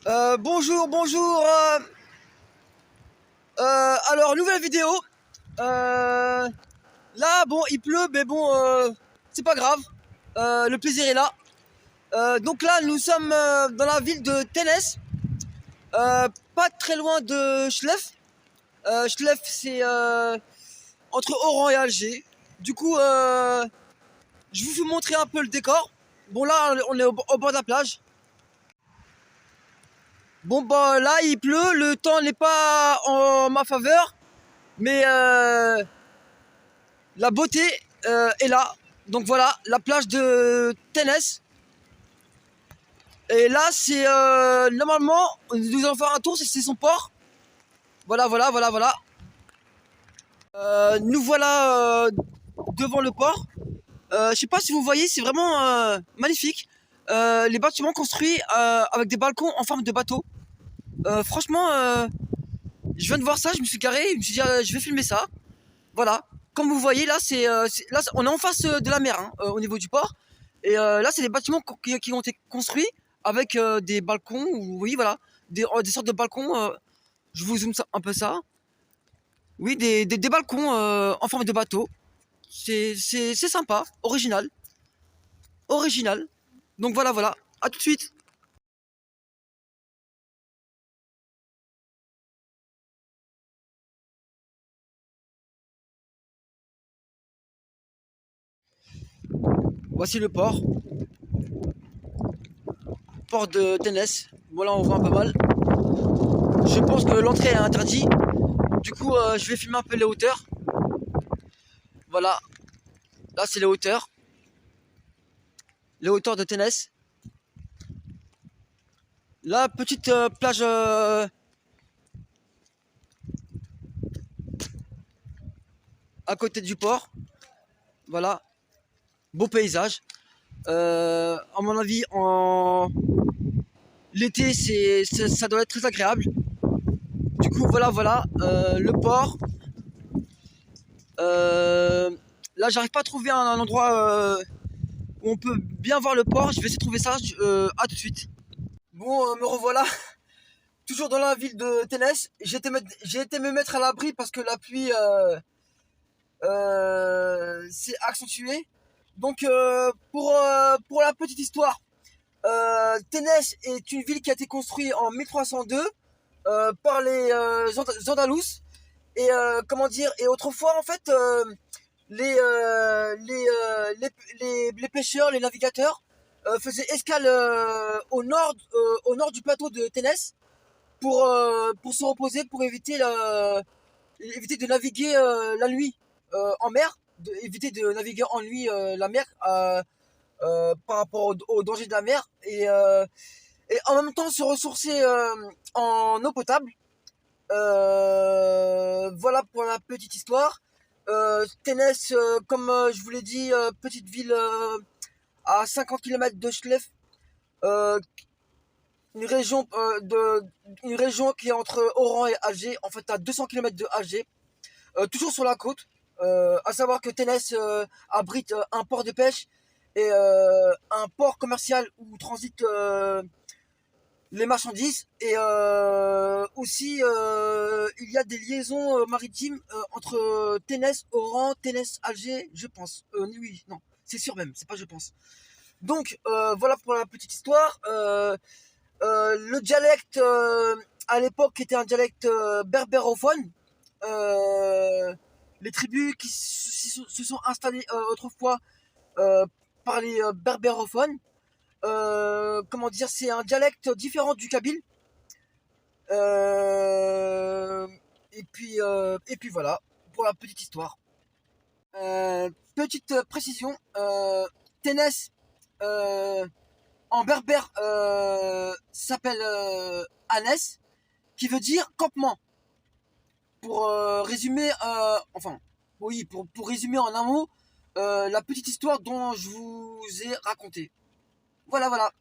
Bonjour, bonjour. Alors, nouvelle vidéo. Là, bon, il pleut, mais bon, c'est pas grave. Le plaisir est là. Donc là, nous sommes dans la ville de Ténès, pas très loin de Chlef. Chlef, c'est entre Oran et Alger. Du coup, je vais vous montrer un peu le décor. Bon, là, on est au bord de la plage. Bon, bah là, il pleut, le temps n'est pas en ma faveur, mais la beauté est là. Donc voilà, la plage de Ténès. Et là, c'est normalement, nous allons faire un tour, c'est son port. Voilà, voilà, voilà, voilà. Nous voilà devant le port. Je sais pas si vous voyez, c'est vraiment magnifique. Les bâtiments construits avec des balcons en forme de bateau. Franchement, je viens de voir ça, je me suis garé, je me suis dit, je vais filmer ça. Voilà. Comme vous voyez, là, là, on est en face de la mer, hein, au niveau du port. Et là, c'est des bâtiments qui ont été construits avec des balcons, oui, voilà, des sortes de balcons. Je vous zoome un peu ça. Oui, des balcons en forme de bateau. C'est sympa, original. Original. Donc voilà, voilà. À tout de suite. Voici le port. Port de Ténès. Voilà, on voit un peu mal. Je pense que l'entrée est interdite. Du coup, je vais filmer un peu les hauteurs. Voilà. Là, c'est les hauteurs. Les hauteurs de Ténès. La petite plage à côté du port. Voilà. Beau paysage. À mon avis, en l'été, ça doit être très agréable. Du coup, voilà, voilà. Le port. Là, j'arrive pas à trouver un endroit où on peut bien voir le port. Je vais essayer de trouver ça. À tout de suite. Bon, me revoilà. Toujours dans la ville de Ténès. J'ai été me mettre à l'abri parce que la pluie s'est accentuée. Donc, pour la petite histoire, Ténès est une ville qui a été construite en 1302 par les Andalous. Et comment dire, et autrefois, en fait, les, les pêcheurs, les navigateurs faisaient escale au nord du plateau de Ténès pour se reposer, pour éviter de naviguer la nuit en mer, éviter de naviguer en nuit la mer par rapport au danger de la mer et en même temps se ressourcer en eau potable. Voilà pour la petite histoire. Ténès, comme je vous l'ai dit, petite ville à 50 km de Chlef, euh, une région qui est entre Oran et Alger, en fait à 200 km de Alger, toujours sur la côte. À savoir que Ténès abrite un port de pêche et un port commercial où transitent les marchandises et aussi il y a des liaisons maritimes entre Ténès, Oran, Ténès, Alger, je pense. Oui, non, c'est sûr même, c'est pas je pense. Donc voilà pour la petite histoire. Le dialecte à l'époque était un dialecte berbérophone. Les tribus qui se sont installées autrefois par les berbérophones. Comment dire, c'est un dialecte différent du kabyle. Euh, et puis voilà, pour la petite histoire. Petite précision, Ténès euh, en berbère s'appelle Anès, qui veut dire campement. Pour résumer, enfin, oui, pour résumer en un mot, la petite histoire dont je vous ai raconté. Voilà, voilà.